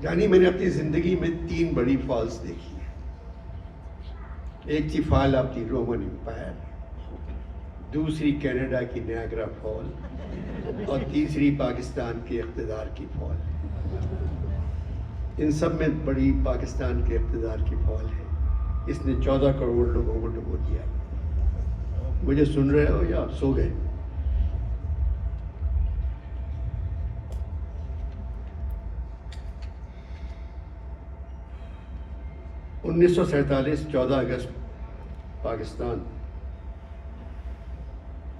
یعنی میں نے اپنی زندگی میں 3 بڑی فالس دیکھی ہیں. ایک تھی فال آف دی رومن امپائر، دوسری کینیڈا کی نیاگرا فال، اور تیسری پاکستان کے اقتدار کی فال. ان سب میں بڑی پاکستان کے اقتدار کی فال ہے. اس نے 14 کروڑ لوگوں کو ڈبو دیا. مجھے سن رہے ہو یا آپ سو گئے؟ انیس سو 14 اگست پاکستان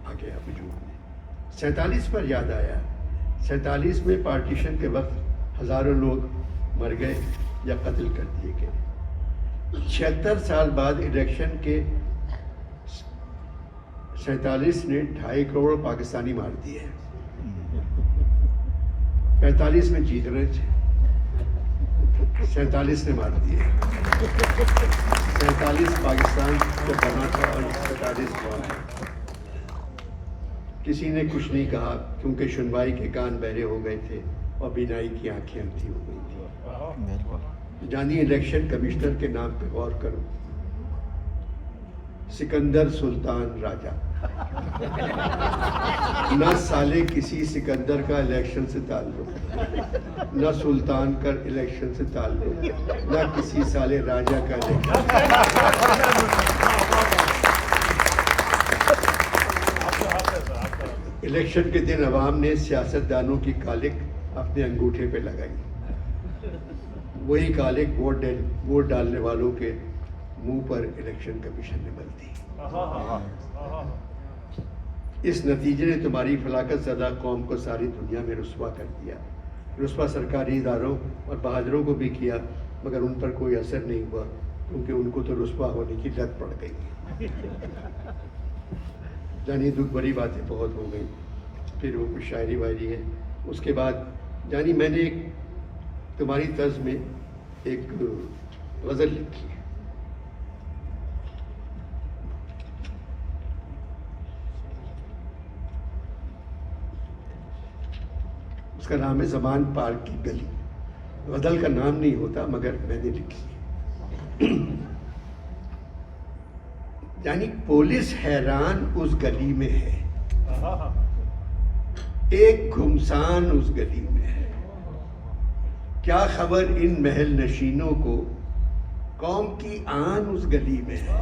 آ گیا وجود میں. 47 پر یاد آیا. 47 میں پارٹیشن کے وقت ہزاروں لوگ مر گئے یا قتل کر دیے گئے. 76 سال بعد الیکشن کے 47 نے 2.5 کروڑ پاکستانی مار دیے. 45 میں جیت رہے تھے، 47 نے مار دیے. 47 پاکستان کو بنا تھا اور 47 کون ہے. کسی نے کچھ نہیں کہا کیونکہ سنوائی کے کان بہرے ہو گئے تھے اور بینائی کی آنکھیں اندھی ہو گئی تھی. جانی الیکشن کمشنر کے نام پہ غور کرو. سکندر سلطان راجہ. نہ سالے کسی سکندر کا الیکشن سے تعلق، نہ سلطان کا الیکشن سے تعلق، نہ کسی سالے راجہ کا الیکشن. الیکشن کے دن عوام نے سیاستدانوں کی کالک اپنے انگوٹھے پہ لگائی. وہی کالک ووٹ ڈالنے والوں کے منہ پر الیکشن کمیشن نے مل دی. اس نتیجے نے تمہاری فلاکت زدہ قوم کو ساری دنیا میں رسوا کر دیا. رسوا سرکاری اداروں اور بہادروں کو بھی کیا، مگر ان پر کوئی اثر نہیں ہوا کیونکہ ان کو تو رسوا ہونے کی لت پڑ گئی. جانی دکھ بڑی باتیں بہت ہو گئی. پھر وہ کچھ شاعری وائری ہے. اس کے بعد جانی میں نے ایک تمہاری طرز میں ایک غزل لکھی ہے. اس کا نام ہے زمان پارک کی گلی. غزل کا نام نہیں ہوتا مگر میں نے لکھی ہے. یعنی پولیس حیران اس گلی میں ہے، ایک گھمسان اس گلی میں ہے. کیا خبر ان محل نشینوں کو، قوم کی آن اس گلی میں ہے.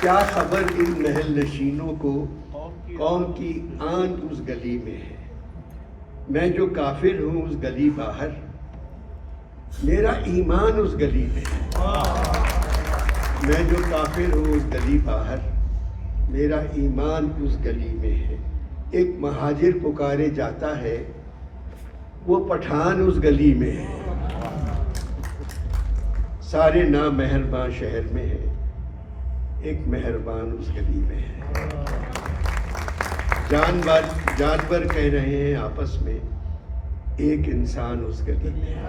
کیا خبر ان محل نشینوں کو، قوم کی آن اس گلی میں ہے. میں جو کافر ہوں اس گلی باہر، میرا ایمان اس گلی میں ہے. میں جو کافر ہوں اس گلی باہر، میرا ایمان اس گلی میں ہے. ایک مہاجر پکارے جاتا ہے، وہ پٹھان اس گلی میں ہے. سارے نامہرباں شہر میں ہے، ایک مہربان اس گلی میں ہے. جانور کہہ رہے ہیں آپس میں، ایک انسان اس گلی میں ہے.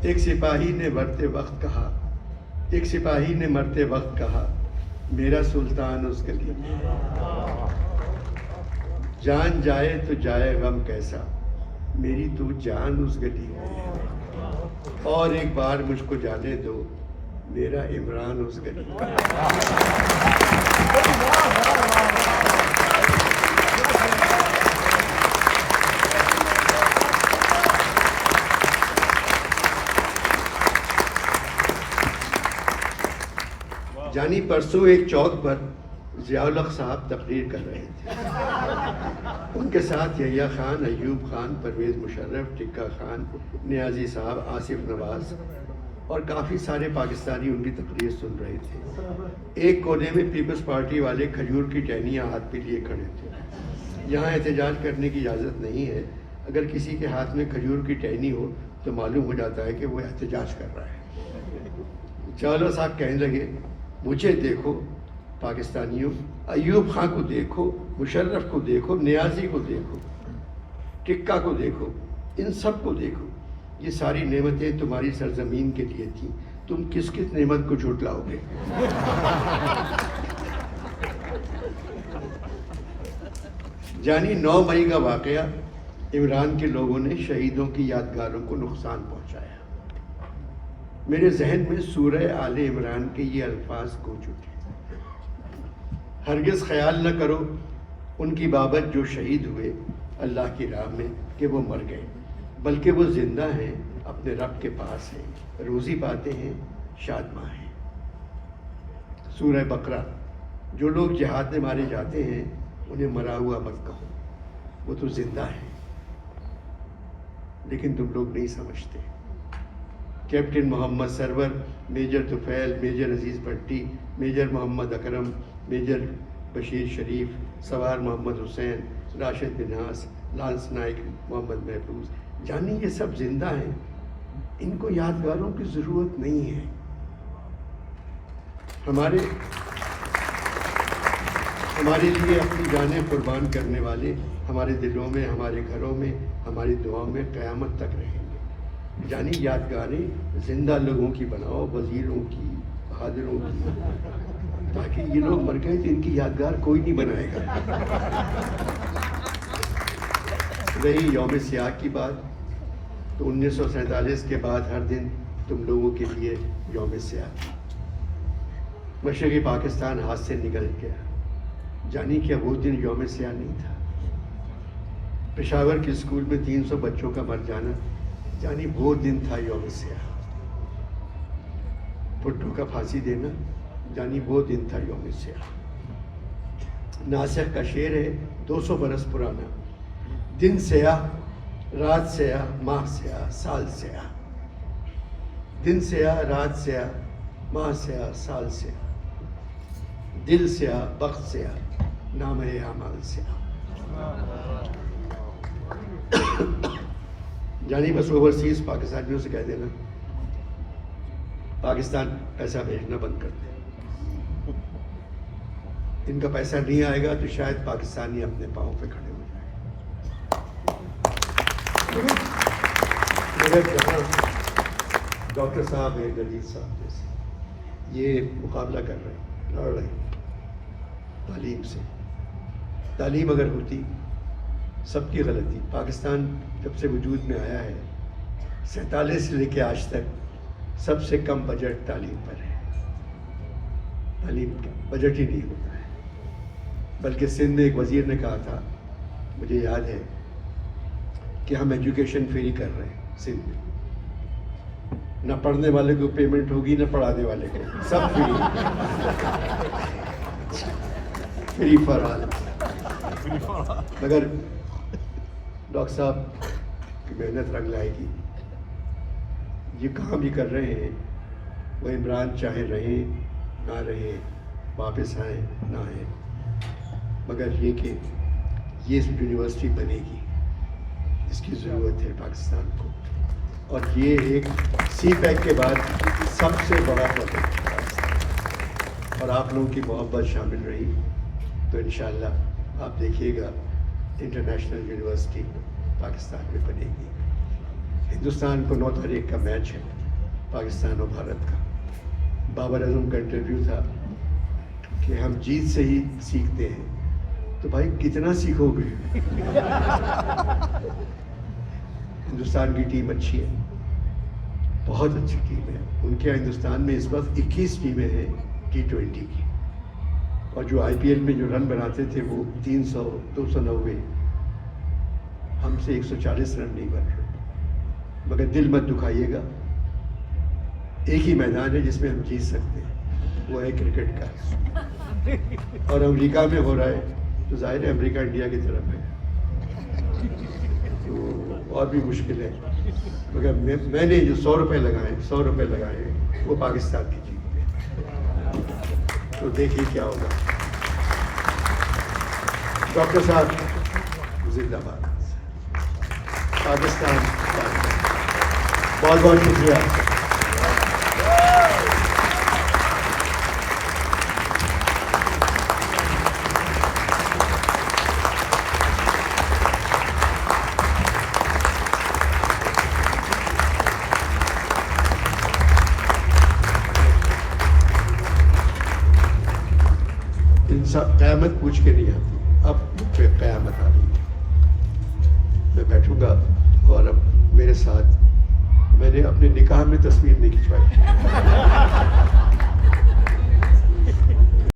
ایک سپاہی نے مرتے وقت کہا، ایک سپاہی نے مرتے وقت کہا، میرا سلطان اس گلی میں ہے. جان جائے تو جائے غم کیسا، میری تو جان اس گلی میں ہے. اور ایک بار مجھ کو جانے دو، میرا عمران اس گلی میں ہے. جانی پرسوں ایک چوک پر ضیاء الحق صاحب تقریر کر رہے تھے. ان کے ساتھ یحییٰ خان، ایوب خان، پرویز مشرف، ٹکا خان، نیازی صاحب، آصف نواز اور کافی سارے پاکستانی ان کی تقریر سن رہے تھے. ایک کونے میں پیپلز پارٹی والے کھجور کی ٹہنیاں ہاتھ پہ لیے کھڑے تھے. یہاں احتجاج کرنے کی اجازت نہیں ہے. اگر کسی کے ہاتھ میں کھجور کی ٹہنی ہو تو معلوم ہو جاتا ہے کہ وہ احتجاج کر رہا ہے. ضیاء الحق صاحب کہنے لگے، مجھے دیکھو پاکستانیوں، ایوب خان کو دیکھو، مشرف کو دیکھو، نیازی کو دیکھو، ٹکا کو دیکھو، ان سب کو دیکھو. یہ ساری نعمتیں تمہاری سرزمین کے لیے تھیں. تم کس کس نعمت کو جھٹلاؤ گے؟ جانی 9 مئی کا واقعہ، عمران کے لوگوں نے شہیدوں کی یادگاروں کو نقصان پہنچایا۔ میرے ذہن میں سورہ آل عمران کے یہ الفاظ گونج اٹھے، ہرگز خیال نہ کرو ان کی بابت جو شہید ہوئے اللہ کی راہ میں کہ وہ مر گئے، بلکہ وہ زندہ ہیں، اپنے رب کے پاس ہیں، روزی پاتے ہیں، شادماں ہیں۔ سورہ بقرہ، جو لوگ جہاد میں مارے جاتے ہیں انہیں مرا ہوا مت کہو، وہ تو زندہ ہیں، لیکن تم لوگ نہیں سمجھتے۔ کیپٹن محمد سرور، میجر طفیل، میجر عزیز بھٹی، میجر محمد اکرم، میجر بشیر شریف، سوار محمد حسین، راشد بناس، لانس نائک محمد محفوظ، جانی یہ سب زندہ ہیں، ان کو یادگاروں کی ضرورت نہیں ہے۔ ہمارے لیے اپنی جانیں قربان کرنے والے ہمارے دلوں میں، ہمارے گھروں میں، ہماری دعاؤں میں قیامت تک رہیں گے۔ یعنی یادگاریں زندہ لوگوں کی بناؤ، وزیروں کی، بہادروں کی، تاکہ یہ لوگ مر گئے تو ان کی یادگار کوئی نہیں بنائے گا۔ رہی یوم سیاہ کی بات، تو 1947 کے بعد ہر دن تم لوگوں کے لیے یوم سیاہ تھا۔ مشرقی پاکستان ہاتھ سے نکل گیا، جانی کیا وہ دن یوم سیاہ نہیں تھا؟ پشاور کے اسکول میں 300 بچوں کا مر جانا، جانی وہ دن تھا یوم سیاہ۔ بھٹو کا پھانسی دینا، جانی وہ دن تھا یوم سیاہ۔ ناسخ کا شعر ہے 200 برس پرانا، دن سیاہ، رات سیاہ، ماہ سیاہ، سال سیاہ، دن سیاہ، رات سیاہ، ماہ سیاہ، سال سیاہ، دل سیاہ، بخت سیاہ، نام اعمال سیاہ۔ جانی بس اوورسیز پاکستانیوں سے کہہ دینا پاکستان پیسہ بھیجنا بند کر دے، ان کا پیسہ نہیں آئے گا تو شاید پاکستانی اپنے پاؤں پہ کھڑے ہو جائیں۔ مگر جہاں ڈاکٹر صاحب ہیں، گلیل صاحب جیسے، یہ مقابلہ کر رہے ہیں، لڑ رہے ہیں تعلیم سے۔ تعلیم اگر ہوتی، سب کی غلطی۔ پاکستان جب سے وجود میں آیا ہے 47 سے لے کے آج تک سب سے کم بجٹ تعلیم پر ہے۔ تعلیم کا بجٹ ہی نہیں ہوتا ہے، بلکہ سندھ میں ایک وزیر نے کہا تھا، مجھے یاد ہے، کہ ہم ایجوکیشن فری کر رہے ہیں سندھ میں، نہ پڑھنے والے کو پیمنٹ ہوگی نہ پڑھانے والے کو، سب فری فار آل۔ مگر ڈاکٹر صاحب کی محنت رنگ لائے گی، یہ کام یہ کر رہے ہیں، وہ عمران چاہے رہیں نہ رہیں، واپس آئیں نہ آئیں، مگر یہ کہ یہ یونیورسٹی بنے گی، اس کی ضرورت ہے پاکستان کو، اور یہ ایک سی پیک کے بعد سب سے بڑا پروجیکٹ ہے پاکستان، اور آپ لوگوں کی محبت شامل رہی تو انشاءاللہ آپ دیکھیے گا انٹرنیشنل یونیورسٹی پاکستان میں بنے گی۔ ہندوستان کو 9 تاریخ کا میچ ہے پاکستان اور بھارت کا۔ بابر اعظم کا انٹرویو تھا کہ ہم جیت سے ہی سیکھتے ہیں، تو بھائی کتنا سیکھو گے؟ ہندوستان کی ٹیم اچھی ہے، بہت اچھی ٹیم ہے، ان کے ہندوستان میں اس وقت 21 ٹیمیں ہیں T20 کی، اور جو IPL میں جو رن بناتے تھے وہ 300 290، ہم سے 140 رن نہیں بن رہے۔ مگر دل مت دکھائیے گا، ایک ہی میدان ہے جس میں ہم جیت سکتے ہیں، وہ ہے کرکٹ کا، اور امریکہ میں ہو رہا ہے تو ظاہر ہے امریکہ انڈیا کی طرف ہے، تو اور بھی مشکل ہے۔ مگر میں نے جو 100 روپے لگائے وہ پاکستان کی جیت پہ، تو دیکھیے کیا ہوگا۔ ڈاکٹر صاحب زندہ باد، پاکستان، بہت بہت شکریہ۔ قیامت پوچھ کے نہیں آتی، اب پہ قیامت آ رہی ہے. میں بیٹھوں گا اور اب میرے ساتھ میں نے اپنے نکاح میں تصویر نہیں کھنچوائی.